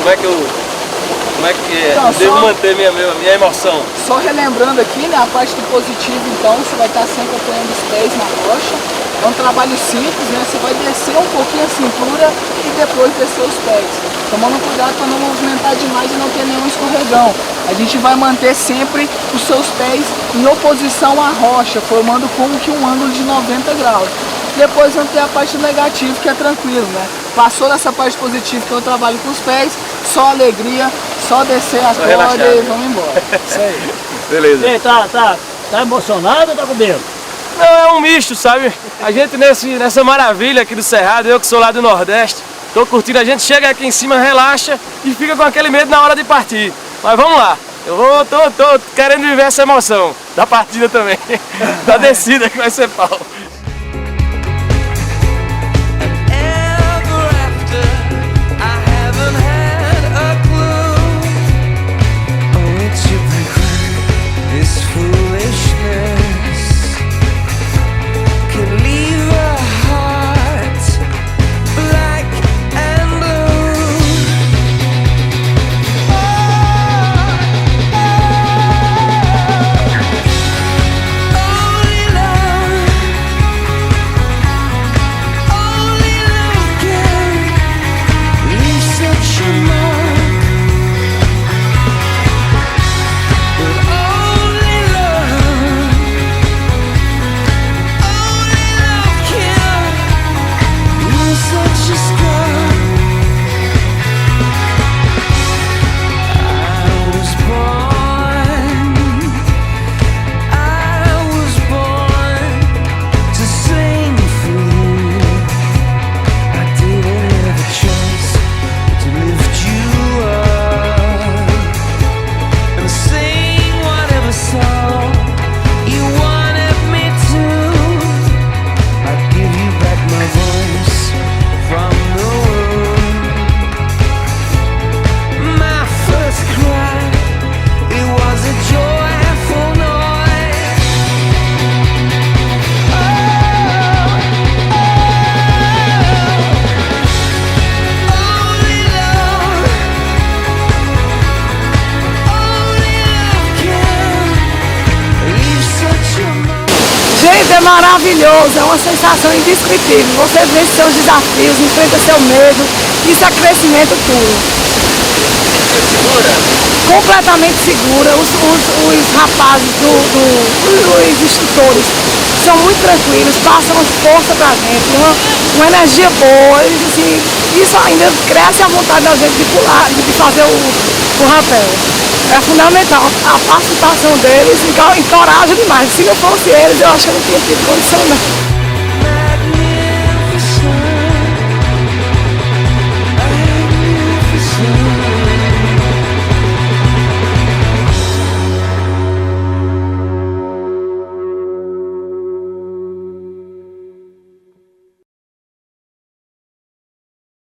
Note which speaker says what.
Speaker 1: Como é que eu
Speaker 2: Então,
Speaker 1: devo manter minha emoção?
Speaker 2: Só relembrando aqui, né, a parte do positivo, então, você vai estar sempre apoiando os pés na rocha. É um trabalho simples, né? Você vai descer um pouquinho a cintura e depois descer os pés. Tomando cuidado para não movimentar demais e não ter nenhum escorregão. A gente vai manter sempre os seus pés em oposição à rocha, formando como que um ângulo de 90 graus. Depois vamos ter a parte negativa, que é tranquilo, né? Passou dessa parte positiva, que eu trabalho com os pés, só alegria, só descer a corda e vamos embora. Isso aí.
Speaker 1: Beleza.
Speaker 3: E aí, tá emocionado ou tá com medo?
Speaker 1: Não, é um misto, sabe? A gente nessa maravilha aqui do Cerrado, eu que sou lá do Nordeste, tô curtindo, a gente chega aqui em cima, relaxa e fica com aquele medo na hora de partir. Mas vamos lá, tô querendo viver essa emoção da partida também, da descida que vai ser pau.
Speaker 4: Gente, é maravilhoso, é uma sensação indescritível. Você vence seus desafios, enfrenta seu medo, isso é crescimento puro.
Speaker 1: Segura?
Speaker 4: Completamente segura. Os rapazes, os instrutores são muito tranquilos, passam força pra gente, uma energia boa. E, assim, isso ainda cresce a vontade da gente de pular, de fazer o rapel. É fundamental, a participação deles encoraja demais. Se não fosse eles, eu acho que eu não tinha tido condição não.